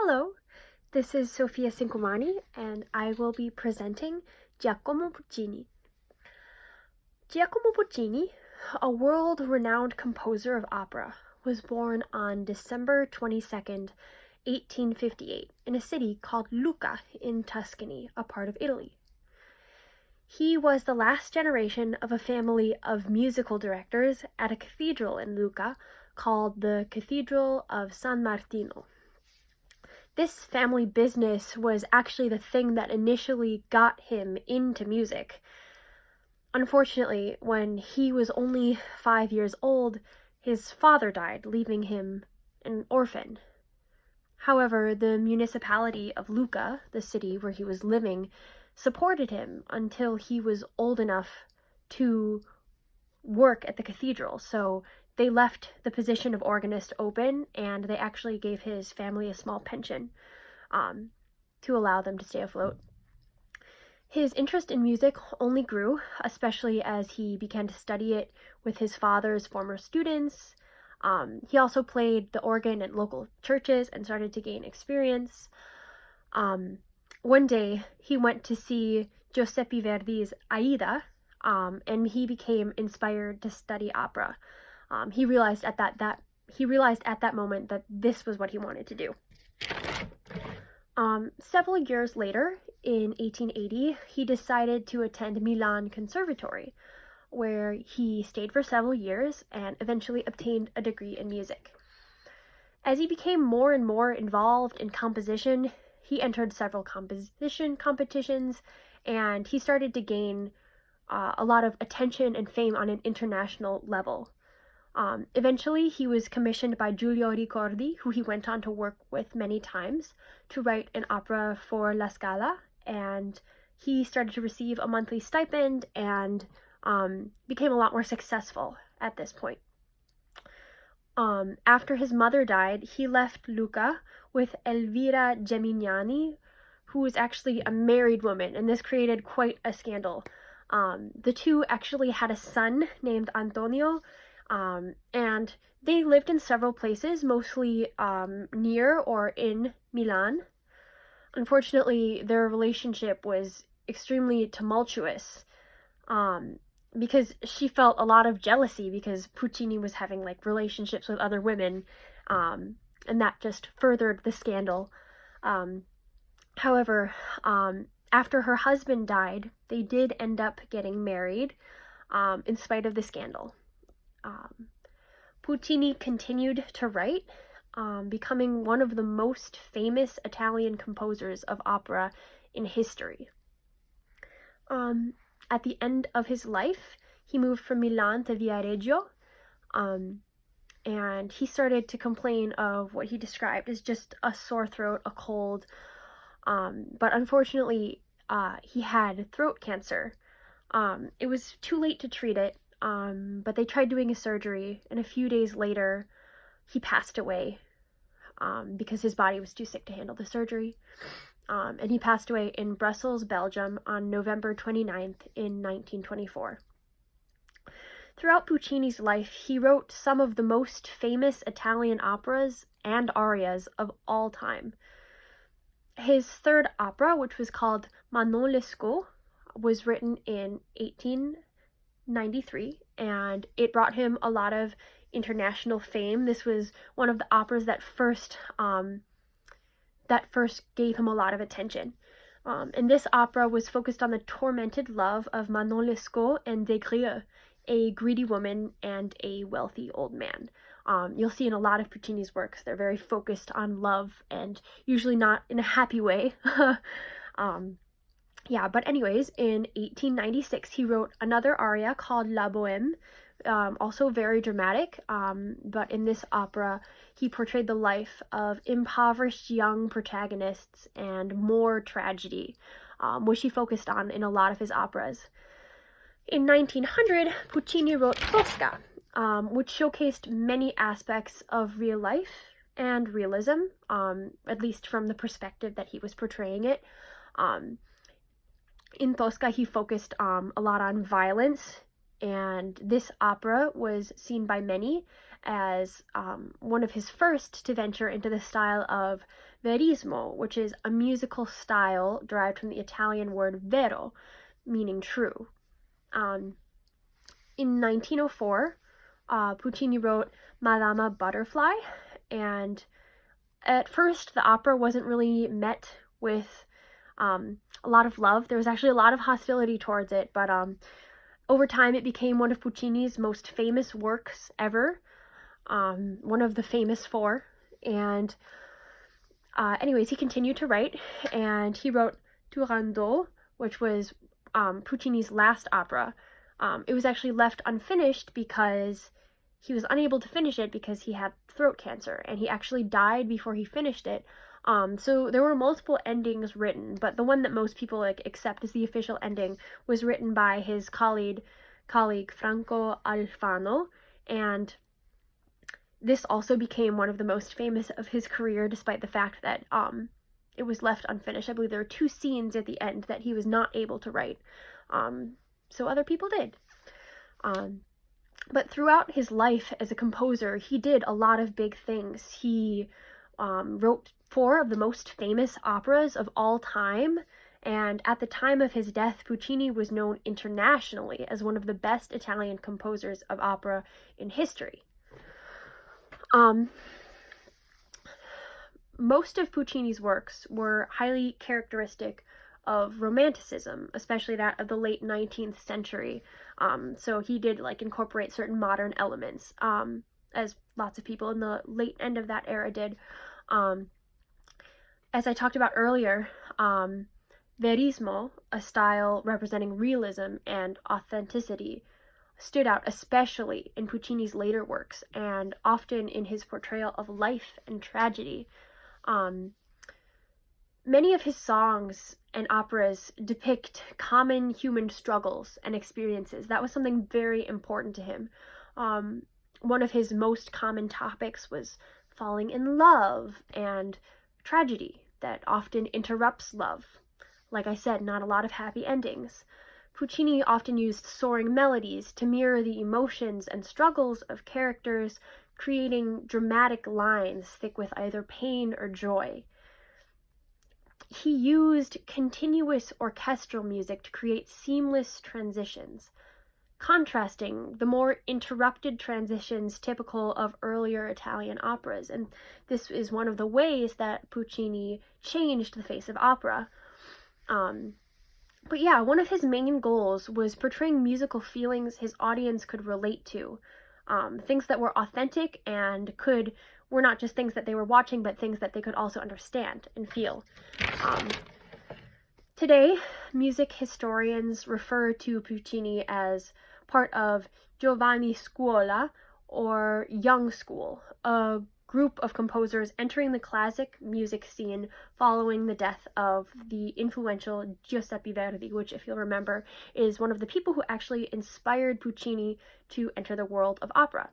Hello, this is Sophia Cinquemani, and I will be presenting Giacomo Puccini. Giacomo Puccini, a world-renowned composer of opera, was born on December 22nd, 1858, in a city called Lucca in Tuscany, a part of Italy. He was the last generation of a family of musical directors at a cathedral in Lucca called the Cathedral of San Martino. This family business was actually the thing that initially got him into music. Unfortunately, when he was only 5 years old, his father died, leaving him an orphan. However, the municipality of Lucca, the city where he was living, supported him until he was old enough to work at the cathedral. So they left the position of organist open, and they actually gave his family a small pension to allow them to stay afloat. His interest in music only grew, especially as he began to study it with his father's former students. He also played the organ at local churches and started to gain experience. One day, he went to see Giuseppe Verdi's Aida, and he became inspired to study opera. He realized at that moment that this was what he wanted to do. Several years later, in 1880, he decided to attend Milan Conservatory, where he stayed for several years and eventually obtained a degree in music. As he became more and more involved in composition, he entered several composition competitions, and he started to gain a lot of attention and fame on an international level. Eventually, he was commissioned by Giulio Ricordi, who he went on to work with many times, to write an opera for La Scala, and he started to receive a monthly stipend and became a lot more successful at this point. After his mother died, he left Lucca with Elvira Gemignani, who was actually a married woman, and this created quite a scandal. The two actually had a son named Antonio, and they lived in several places, mostly near or in Milan. Unfortunately, their relationship was extremely tumultuous, because she felt a lot of jealousy because Puccini was having relationships with other women, and that just furthered the scandal. However, after her husband died, they did end up getting married, in spite of the scandal. Puccini continued to write, becoming one of the most famous Italian composers of opera in history. At the end of his life, he moved from Milan to Viareggio, and he started to complain of what he described as just a sore throat, a cold, but unfortunately, he had throat cancer. It was too late to treat it, but they tried doing a surgery, and a few days later, he passed away, because his body was too sick to handle the surgery. And he passed away in Brussels, Belgium on November 29th in 1924. Throughout Puccini's life, he wrote some of the most famous Italian operas and arias of all time. His third opera, which was called Manon Lescaut, was written in 1893, and it brought him a lot of international fame. This was one of the operas that first gave him a lot of attention. And this opera was focused on the tormented love of Manon Lescaut and Des Grieux, a greedy woman and a wealthy old man. You'll see in a lot of Puccini's works, they're very focused on love, and usually not in a happy way. But anyways, in 1896, he wrote another aria called La Bohème, also very dramatic, but in this opera, he portrayed the life of impoverished young protagonists and more tragedy, which he focused on in a lot of his operas. In 1900, Puccini wrote Tosca, which showcased many aspects of real life and realism, at least from the perspective that he was portraying it. In Tosca, he focused a lot on violence, and this opera was seen by many as one of his first to venture into the style of verismo, which is a musical style derived from the Italian word vero, meaning true. In 1904, Puccini wrote Madama Butterfly, and at first the opera wasn't really met with a lot of love. There was actually a lot of hostility towards it, but over time it became one of Puccini's most famous works ever, one of the famous four. And anyways, he continued to write, and he wrote Turandot, which was Puccini's last opera. It was actually left unfinished because he was unable to finish it because he had throat cancer, and he actually died before he finished it. So there were multiple endings written, but the one that most people accept as the official ending was written by his colleague Franco Alfano, and this also became one of the most famous of his career, despite the fact that it was left unfinished. I believe there were 2 scenes at the end that he was not able to write, so other people did. But throughout his life as a composer, he did a lot of big things. He wrote 4 of the most famous operas of all time, and at the time of his death, Puccini was known internationally as one of the best Italian composers of opera in history. Most of Puccini's works were highly characteristic of Romanticism, especially that of the late 19th century. So he did incorporate certain modern elements, as lots of people in the late end of that era did. As I talked about earlier, verismo, a style representing realism and authenticity, stood out especially in Puccini's later works, and often in his portrayal of life and tragedy. Many of his songs and operas depict common human struggles and experiences. That was something very important to him. One of his most common topics was falling in love and tragedy that often interrupts love. Like I said, not a lot of happy endings. Puccini often used soaring melodies to mirror the emotions and struggles of characters, creating dramatic lines thick with either pain or joy. He used continuous orchestral music to create seamless transitions, contrasting the more interrupted transitions typical of earlier Italian operas. And this is one of the ways that Puccini changed the face of opera. But yeah, one of his main goals was portraying musical feelings his audience could relate to, things that were authentic and were not just things that they were watching, but things that they could also understand and feel. Today, music historians refer to Puccini as part of Giovani Scuola, or Young School, a group of composers entering the classic music scene following the death of the influential Giuseppe Verdi, which, if you'll remember, is one of the people who actually inspired Puccini to enter the world of opera.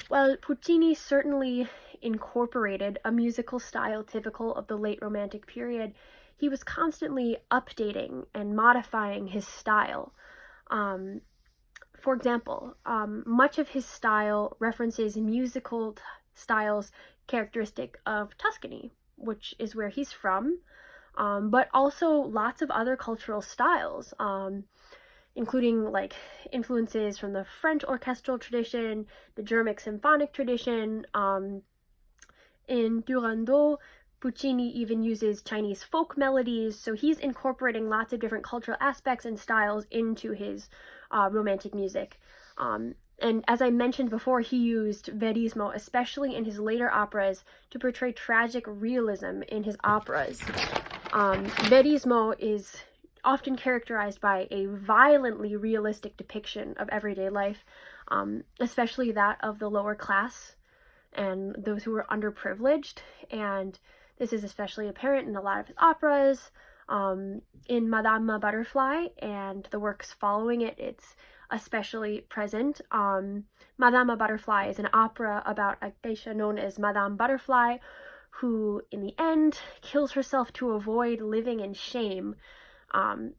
While Puccini certainly incorporated a musical style typical of the late Romantic period, he was constantly updating and modifying his style. For example, much of his style references musical styles characteristic of Tuscany, which is where he's from, but also lots of other cultural styles, including influences from the French orchestral tradition, the German symphonic tradition. In Turandot, Puccini even uses Chinese folk melodies, so he's incorporating lots of different cultural aspects and styles into his Romantic music. And as I mentioned before, he used verismo, especially in his later operas, to portray tragic realism in his operas. Verismo is often characterized by a violently realistic depiction of everyday life, especially that of the lower class and those who are underprivileged, and this is especially apparent in a lot of his operas. In Madama Butterfly and the works following it, it's especially present. Madama Butterfly is an opera about a geisha known as Madame Butterfly, who in the end kills herself to avoid living in shame.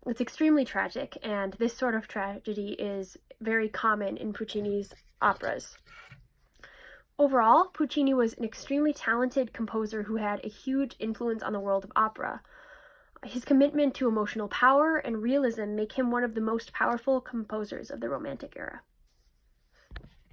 It's extremely tragic, and this sort of tragedy is very common in Puccini's operas. Overall, Puccini was an extremely talented composer who had a huge influence on the world of opera. His commitment to emotional power and realism make him one of the most powerful composers of the Romantic era.